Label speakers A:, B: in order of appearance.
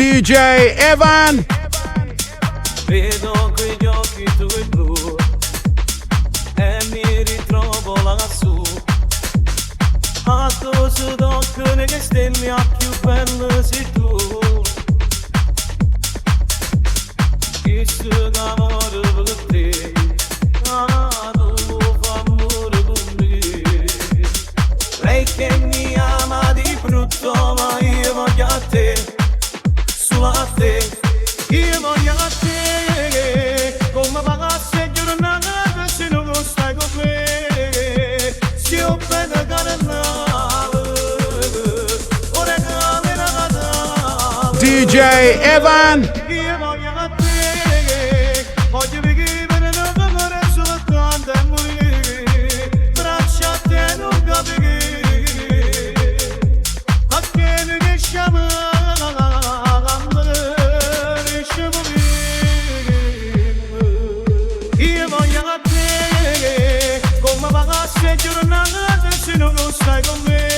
A: DJ Evan.
B: Vedo quegli occhi tuoi blu e mi ritrovo lassù. A tu d'occhio che stelle a più belle sei tu. Questo amore per te, tu fa amore con me. Lei che mi ama di brutto, ma io voglio a te, solo a te. Io voglio a te, come pagasse giornata se non stai con me. Se io vedo carnale, ora cade la casa.
A: DJ Evan.
B: Io voglio a te, voglio vivere nel tuo cuore soltanto e morire. Braccia a te non capire, a che ne riusciamo. Io voglio a te, come pagasse giornata se non stai con me.